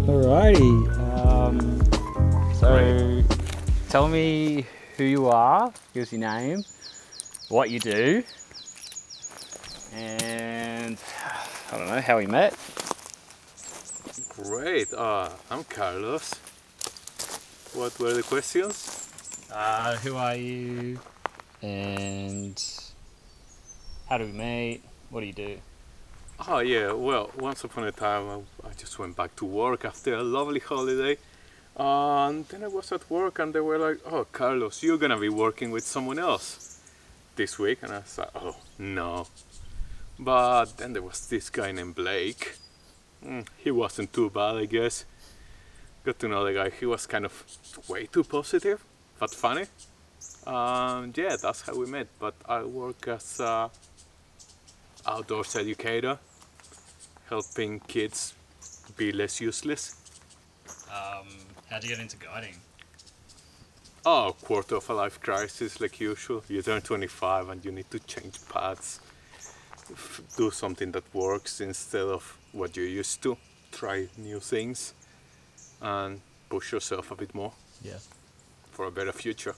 Alrighty. Great. Tell me who you are, give your name, what you do, and I don't know how we met. Great. I'm Carlos. What were the questions? Who are you, and how do we meet? What do you do? Oh yeah. Well, once upon a time, I just went back to work after a lovely holiday, and then I was at work, and they were like, "Oh, Carlos, you're gonna be working with someone else this week," and I was like, "Oh no." But then there was this guy named Blake. He wasn't too bad, I guess. Got to know the guy. He was kind of way too positive, but funny. Yeah, that's how we met. But I work as a outdoors educator, helping kids be less useless. How'd you get into guiding? Oh, quarter of a life crisis like usual. You turn 25 and you need to change paths, do something that works instead of what you're used to. Try new things and push yourself a bit more Yeah. for a better future.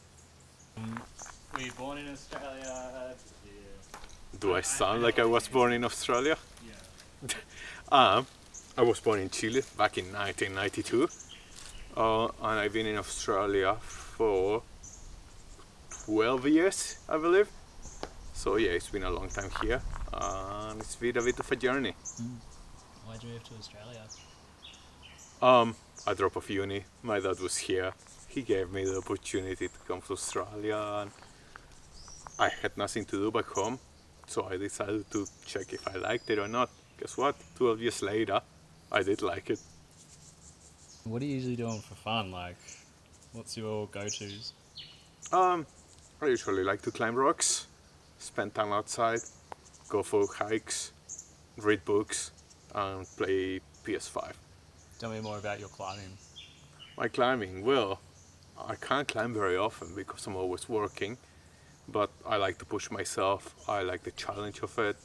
Were you born in Australia? Do I sound like I was born in Australia? Yeah. I was born in Chile back in 1992, and I've been in Australia for 12 years, I believe. So yeah, it's been a long time here, and it's been a bit of a journey. Why'd you move to Australia? I dropped off uni. My dad was here. He gave me the opportunity to come to Australia, and I had nothing to do back home, so I decided to check if I liked it or not. Guess what? 12 years later, I did like it. What are you usually doing for fun? Like, what's your go-tos? I usually like to climb rocks, spend time outside, go for hikes, read books, and play PS5. Tell me more about your climbing. My climbing, well, I can't climb very often because I'm always working, but I like to push myself. I like the challenge of it.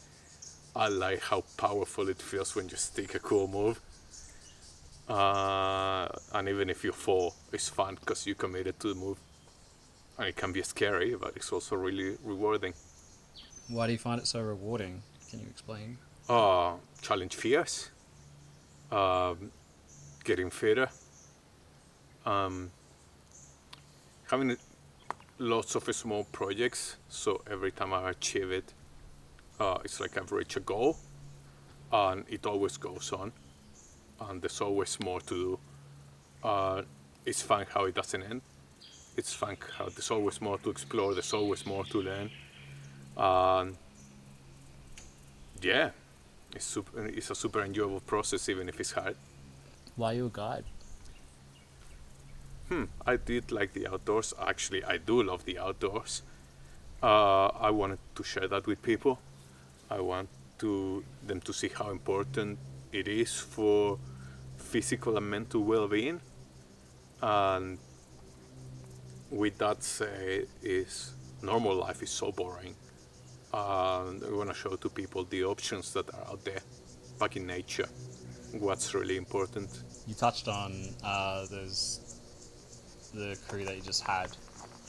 I like how powerful it feels when you stick a cool move. And even if you fall, it's fun because you committed to the move. And it can be scary, but it's also really rewarding. Why do you find it so rewarding? Can you explain? Challenge fears, getting fitter, having lots of small projects. So every time I achieve it, it's like I've reached a goal, and it always goes on, and there's always more to do. It's fun how it doesn't end. It's fun how there's always more to explore. There's always more to learn. And yeah, it's a super enjoyable process, even if it's hard. Why are you a guide? I did like the outdoors. Actually, I do love the outdoors. I wanted to share that with people. I want them to see how important it is for physical and mental well-being. And with that said, is normal life is so boring. And I want to show to people the options that are out there, back in nature. What's really important. You touched on the crew that you just had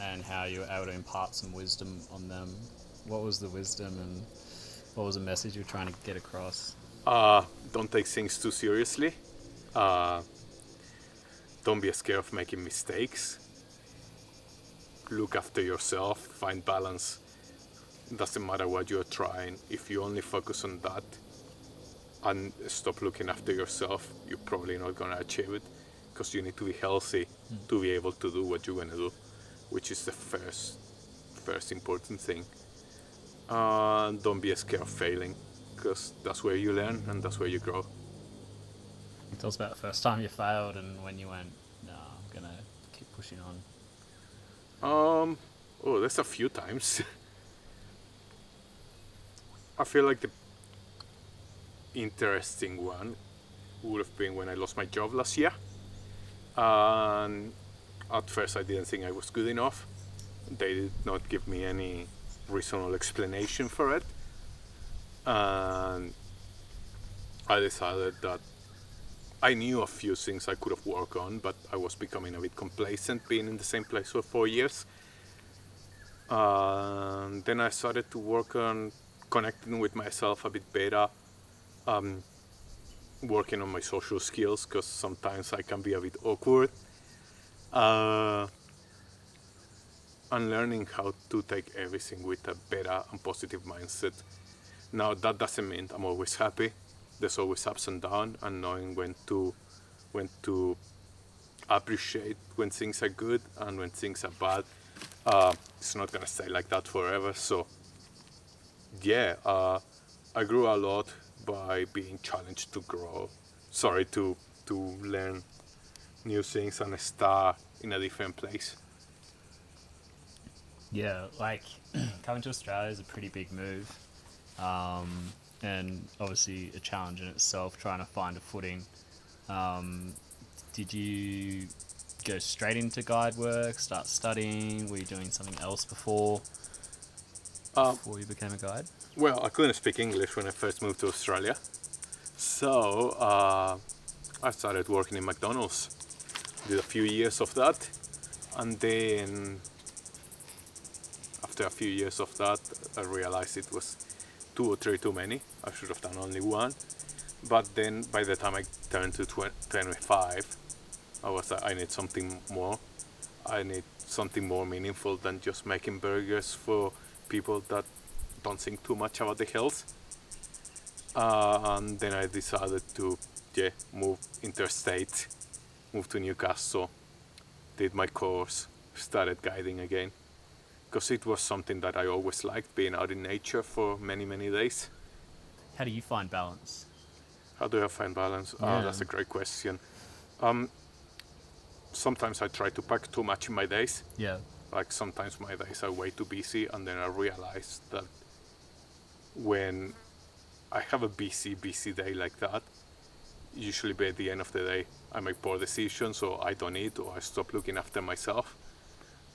and how you were able to impart some wisdom on them. What was the wisdom and what was the message you were trying to get across? Don't take things too seriously. Uh, don't be scared of making mistakes. Look after yourself, find balance. Doesn't matter what you're trying. If you only focus on that and stop looking after yourself, you're probably not going to achieve it, because you need to be healthy to be able to do what you're going to do, which is the first important thing. Don't be scared of failing, because that's where you learn and that's where you grow. Tell us about the first time you failed and when you went, no, I'm going to keep pushing on. There's a few times. I feel like the interesting one would have been when I lost my job last year. And at first I didn't think I was good enough. They did not give me any reasonable explanation for it. And I decided that I knew a few things I could have worked on, but I was becoming a bit complacent being in the same place for 4 years. Then I started to work on connecting with myself a bit better, working on my social skills because sometimes I can be a bit awkward, uh, and learning how to take everything with a better and positive mindset. Now that doesn't mean I'm always happy. There's always ups and downs, and knowing when to appreciate when things are good and when things are bad. It's not gonna stay like that forever. So yeah, I grew a lot by being challenged to grow. Sorry, to learn new things and start in a different place. Yeah, like coming to Australia is a pretty big move, and obviously a challenge in itself trying to find a footing. Um, did you go straight into guide work, start studying? Were you doing something else Um, before you became a guide? well, I couldn't speak English when I first moved to Australia, so I started working in McDonald's. Did a few years of that, and then after a few years of that, I realized it was two or three too many. I should have done only one. But then by the time I turned to 25, I was like, I need something more. I need something more meaningful than just making burgers for people that don't think too much about the health. And then I decided to, yeah, move interstate, move to Newcastle, did my course, started guiding again. Because it was something that I always liked, being out in nature for many, many days. How do you find balance? How do I find balance? Yeah. That's a great question. Sometimes I try to pack too much in my days. Yeah. Like sometimes my days are way too busy, and then I realize that when I have a busy day like that, usually by the end of the day, I make poor decisions, or I don't eat, or I stop looking after myself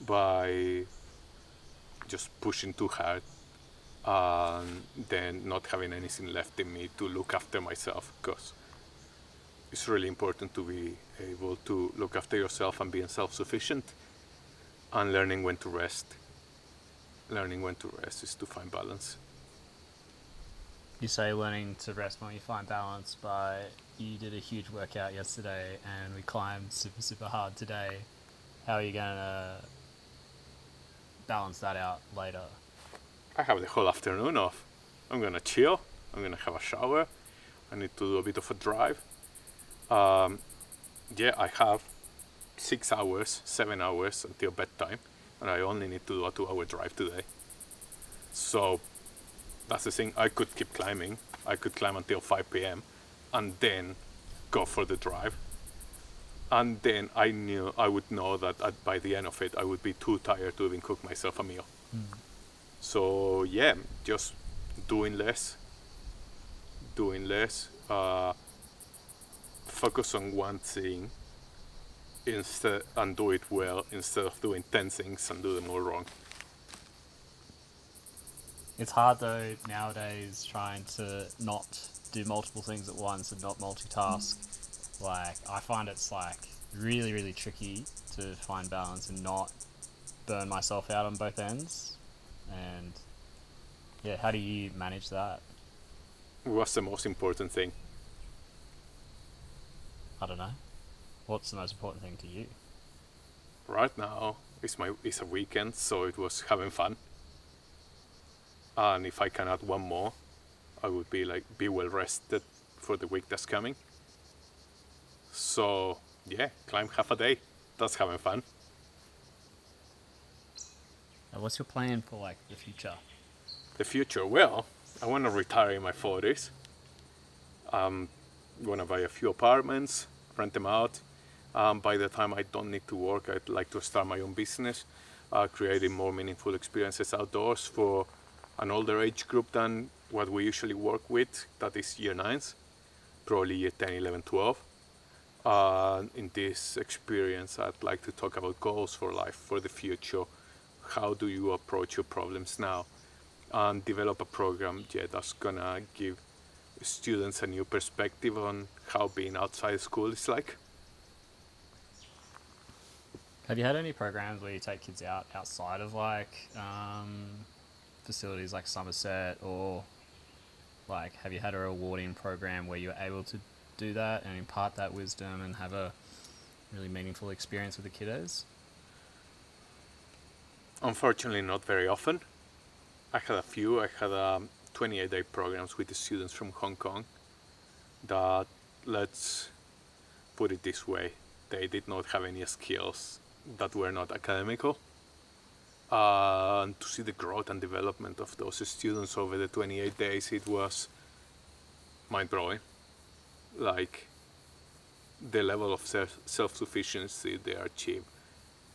by just pushing too hard and then not having anything left in me to look after myself, because it's really important to be able to look after yourself and being self-sufficient, and learning when to rest. Learning when to rest is to find balance. You say learning to rest when you find balance, but you did a huge workout yesterday and we climbed super, super hard today. How are you going to balance that out later? I have the whole afternoon off. I'm gonna chill. I'm gonna have a shower. I need to do a bit of a drive. Yeah, I have 6 hours, 7 hours until bedtime, and I only need to do a 2 hour drive today. So that's the thing. I could keep climbing. I could climb until 5 p.m. and then go for the drive. And then I would know that by the end of it, I would be too tired to even cook myself a meal. So yeah, just doing less, focus on one thing instead and do it well, instead of doing 10 things and do them all wrong. It's hard though nowadays trying to not do multiple things at once and not multitask. Like, I find it's like really, really tricky to find balance and not burn myself out on both ends. And yeah, how do you manage that? What's the most important thing? I don't know. What's the most important thing to you? Right now it's a weekend, so it was having fun. And if I can add one more, I would be well rested for the week that's coming. So yeah, climb half a day. That's having fun. What's your plan for like the future? The future, well, I want to retire in my 40s. Want to buy a few apartments, rent them out. By the time I don't need to work, I'd like to start my own business, creating more meaningful experiences outdoors for an older age group than what we usually work with, that is year 9s, probably year 10, 11, 12. In this experience, I'd like to talk about goals for life, for the future. How do you approach your problems now? And develop a program, that's gonna give students a new perspective on how being outside school is like. Have you had any programs where you take kids outside of like facilities like Somerset, or like have you had a rewarding program where you're able to do that and impart that wisdom and have a really meaningful experience with the kiddos? Unfortunately, not very often. I had a few. I had 28-day programs with the students from Hong Kong that, let's put it this way, they did not have any skills that were not academical. And to see the growth and development of those students over the 28 days, it was mind-blowing. Like, the level of self-sufficiency they achieved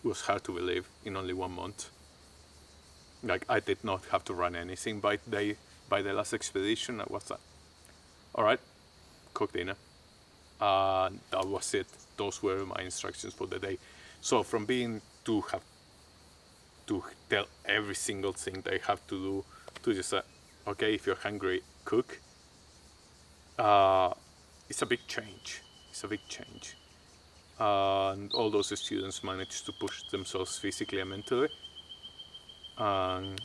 was hard to believe in only 1 month. Like, I did not have to run anything by the last expedition. I was like, all right, cook dinner. And that was it. Those were my instructions for the day. So from being to have to tell every single thing they have to do to just say, okay, if you're hungry, cook. It's a big change. It's a big change. And all those students managed to push themselves physically and mentally. And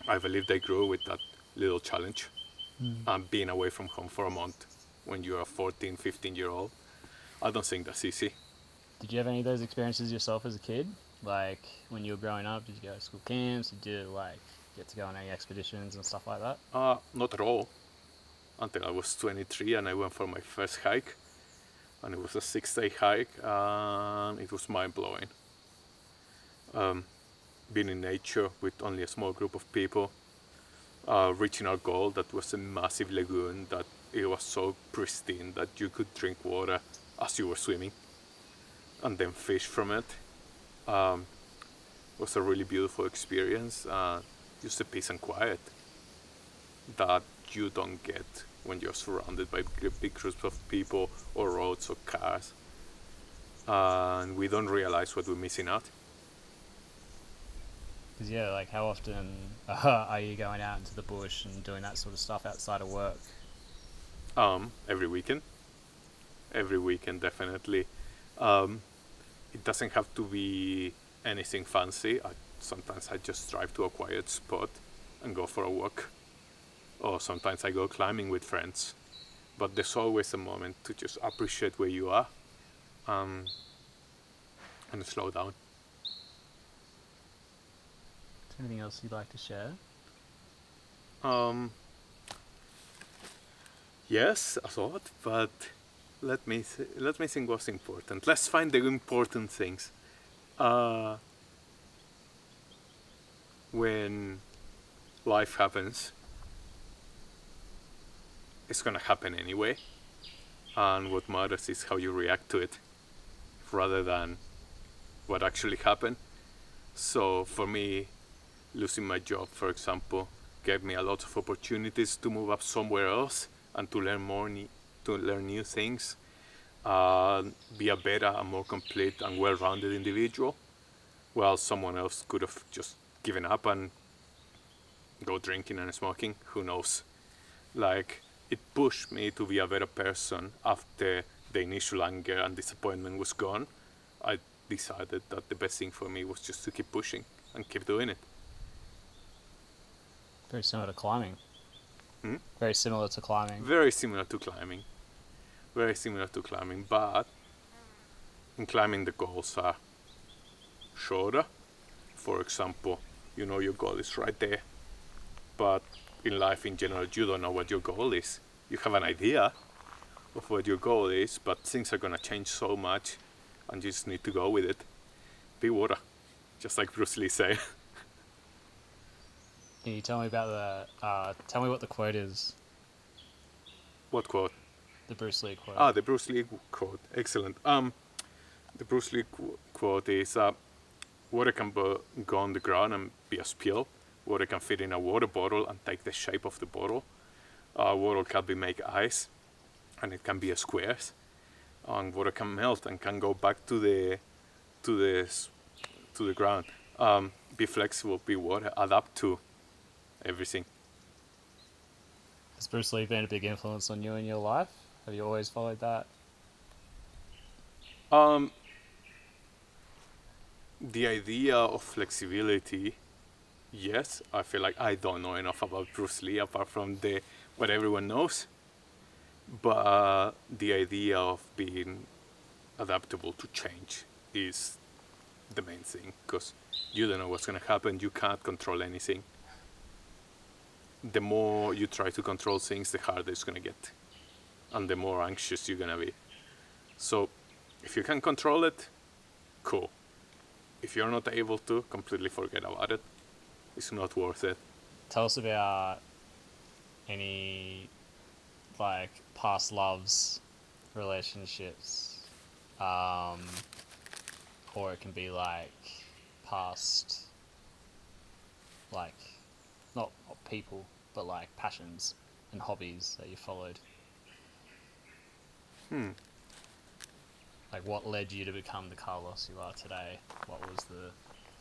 I believe they grew with that little challenge. And being away from home for a month when you're a 14, 15-year-old, I don't think that's easy. Did you have any of those experiences yourself as a kid? Like when you were growing up, did you go to school camps? Did you like get to go on any expeditions and stuff like that? Not at all. Until I was 23 and I went for my first hike. And it was a 6-day hike and it was mind-blowing. Being in nature with only a small group of people, reaching our goal that was a massive lagoon that it was so pristine that you could drink water as you were swimming and then fish from it. Was a really beautiful experience. Just the peace and quiet that you don't get when you're surrounded by big groups of people or roads or cars, and we don't realize what we're missing out. Because yeah, like how often are you going out into the bush and doing that sort of stuff outside of work? Every weekend definitely. It doesn't have to be anything fancy. Sometimes I just drive to a quiet spot and go for a walk, or sometimes I go climbing with friends. But there's always a moment to just appreciate where you are and slow down. Is there anything else you'd like to share? Yes, a lot, but let me think what's important. Let's find the important things. When life happens, it's gonna happen anyway, and what matters is how you react to it rather than what actually happened. So for me, losing my job, for example, gave me a lot of opportunities to move up somewhere else and to learn to learn new things, be a better and more complete and well-rounded individual, while someone else could have just given up and go drinking and smoking. Who knows? Like, it pushed me to be a better person after the initial anger and disappointment was gone. I decided that the best thing for me was just to keep pushing and keep doing it. Very similar to climbing. Hmm? Very similar to climbing. Very similar to climbing. Very similar to climbing, but in climbing the goals are shorter. For example, you know your goal is right there, but in life in general you don't know what your goal is. You have an idea of what your goal is, but things are gonna change so much and you just need to go with it. Be water, just like Bruce Lee said. Can you tell me about tell me what the quote is? What quote? The Bruce Lee quote. The Bruce Lee quote. Excellent. The Bruce Lee quote is, water can go on the ground and be a spill. Water can fit in a water bottle and take the shape of the bottle. Water can be made ice, and it can be a squares. And water can melt and can go back to the ground. Be flexible. Be water. Adapt to everything. Has Bruce Lee been a big influence on you in your life? Have you always followed that? Um, the idea of flexibility, yes, I feel like I don't know enough about Bruce Lee apart from the what everyone knows. But the idea of being adaptable to change is the main thing because you don't know what's going to happen. You can't control anything. The more you try to control things, the harder it's going to get, and the more anxious you're going to be. So, if you can control it, cool. If you're not able to, completely forget about it. It's not worth it. Tell us about any like past loves, relationships, or it can be like past, like not people, but like passions and hobbies that you followed. Hmm. Like what led you to become the Carlos you are today? What was the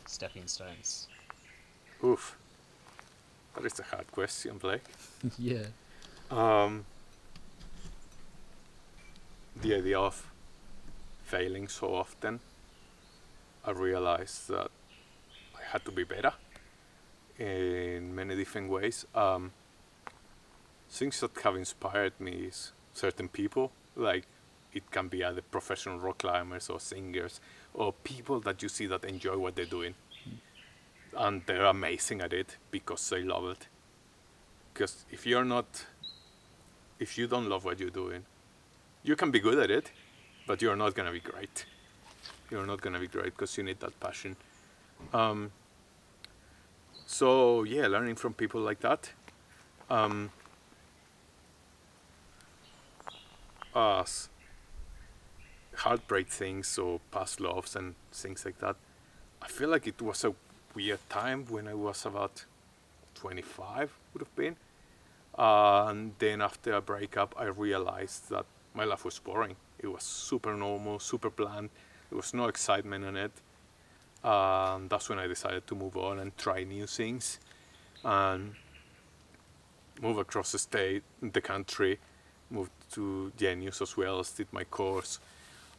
stepping stones? Oof. That is a hard question, Blake. Yeah. Um, the idea of failing so often, I realized that I had to be better in many different ways. Things that have inspired me is certain people, like it can be either professional rock climbers or singers or people that you see that enjoy what they're doing and they're amazing at it because they love it. Because if you don't love what you're doing, you can be good at it, but you're not gonna be great. You're not gonna be great because you need that passion. So yeah, learning from people like that. As heartbreak things or past loves and things like that. I feel like it was a weird time when I was about 25, would have been. And then after a breakup, I realized that my life was boring. It was super normal, super bland. There was no excitement in it. And that's when I decided to move on and try new things and move across the state, the country, moved to Genius as well, did my course,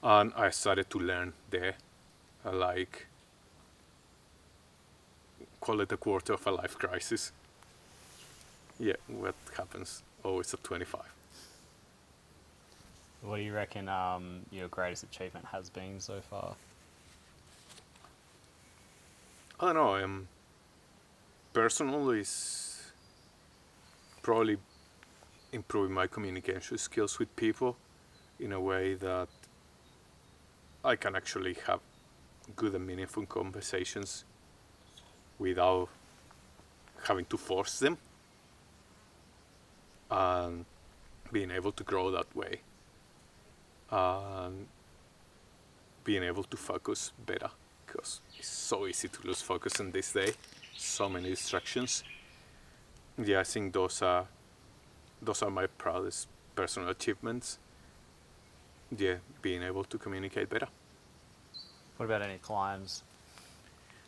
and I started to learn there, like, call it a quarter of a life crisis. Yeah, what happens always at 25. What do you reckon your greatest achievement has been so far? I don't know, personal is probably improving my communication skills with people in a way that I can actually have good and meaningful conversations without having to force them, and being able to grow that way and being able to focus better because it's so easy to lose focus in this day, so many distractions. Yeah, I think those are my proudest personal achievements. Yeah, being able to communicate better. What about any climbs?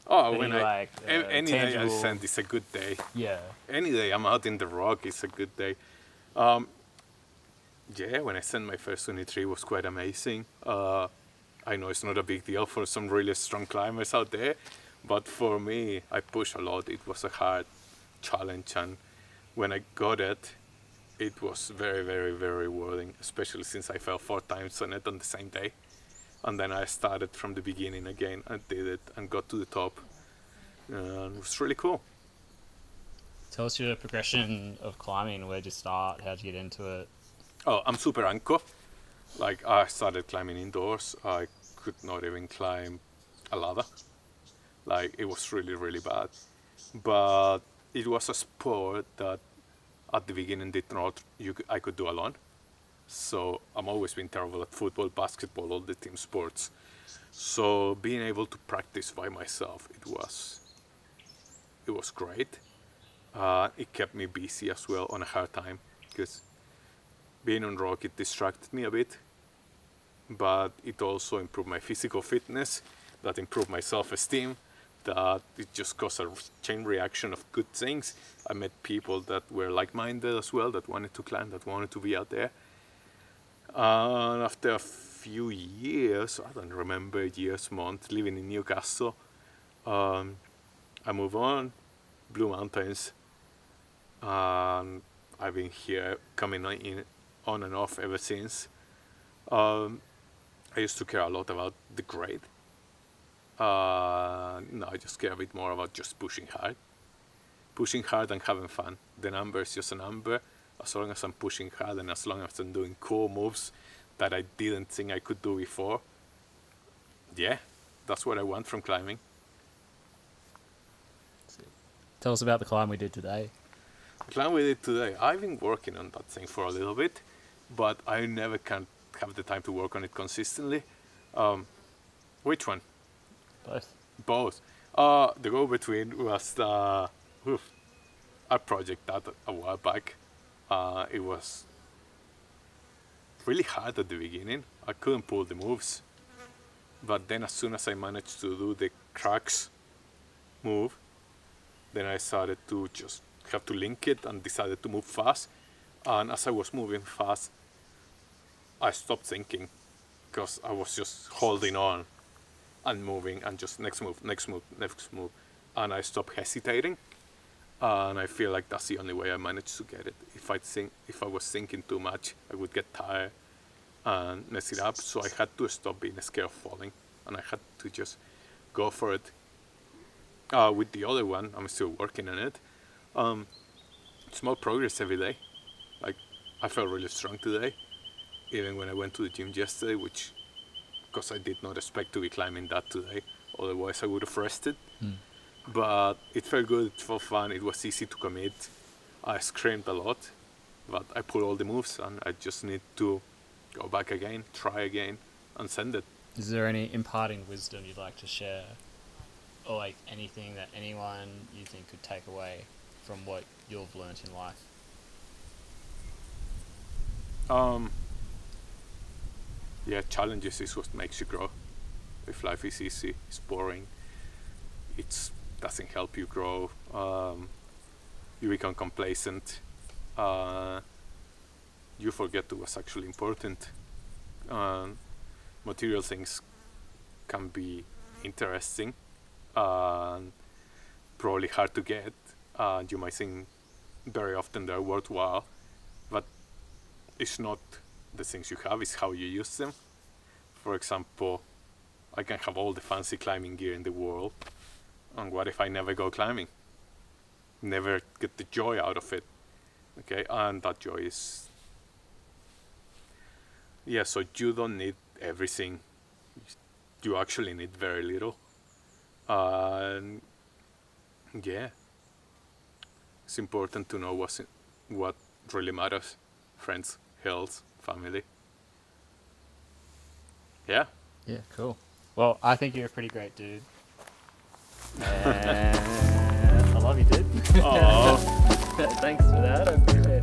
Oh, Any when I like any day I tangible? send is a good day. Yeah. Any day I'm out in the rock is a good day. Yeah, when I sent my first 23 was quite amazing. I know it's not a big deal for some really strong climbers out there, but for me, I pushed a lot. It was a hard challenge, and when I got it, it was very, very, very rewarding, especially since I fell 4 times on it on the same day. And then I started from the beginning again and did it and got to the top. And it was really cool. Tell us your progression of climbing. Where'd you start? How'd you get into it? Oh, I'm super anko. Like, I started climbing indoors. I could not even climb a ladder. Like, it was really, really bad. But it was a sport that at the beginning did not I could do alone. So I'm always been terrible at football, basketball, all the team sports. So being able to practice by myself, it was great. It kept me busy as well on a hard time because being on rock, it distracted me a bit, but it also improved my physical fitness, that improved my self-esteem, that it just caused a chain reaction of good things. I met people that were like-minded as well, that wanted to climb, that wanted to be out there. And after a few years, I don't remember years, months, living in Newcastle, I moved on, Blue Mountains, and I've been here coming on and off ever since. I used to care a lot about the grade. Now I just care a bit more about just pushing hard. Pushing hard and having fun. The number is just a number. As long as I'm pushing hard and as long as I'm doing cool moves that I didn't think I could do before, yeah, that's what I want from climbing. Tell us about the climb we did today. The climb we did today, I've been working on that thing for a little bit, but I never can have the time to work on it consistently. Which one? Both. The go-between was a project that a while back. It was really hard at the beginning. I couldn't pull the moves. But then as soon as I managed to do the cracks move, then I started to just have to link it and decided to move fast. And as I was moving fast, I stopped thinking because I was just holding on and moving and just next move, next move, next move. And I stopped hesitating. And I feel like that's the only way I managed to get it. If I was thinking too much, I would get tired and mess it up. So I had to stop being scared of falling, and I had to just go for it. With the other one, I'm still working on it. Small progress every day. Like, I felt really strong today, even when I went to the gym yesterday, which, because I did not expect to be climbing that today. Otherwise, I would have rested. But it felt good, it felt fun, it was easy to commit. I screamed a lot, but I pulled all the moves and I just need to go back again, try again, and send it. Is there any imparting wisdom you'd like to share? Or like anything that anyone you think could take away from what you've learnt in life? Yeah, challenges is what makes you grow. If life is easy, it's boring, it doesn't help you grow, you become complacent, you forget what's actually important. Material things can be interesting and probably hard to get, and you might think very often they're worthwhile, but it's not the things you have, it's how you use them. For example, I can have all the fancy climbing gear in the world, and what if I never go climbing? Never get the joy out of it. Okay, and that joy is... Yeah, so you don't need everything. You actually need very little. And yeah, it's important to know what really matters. Friends, health, family. Yeah. Yeah, cool. Well, I think you're a pretty great dude. And I love you, dude. Oh. Thanks for that. I appreciate it.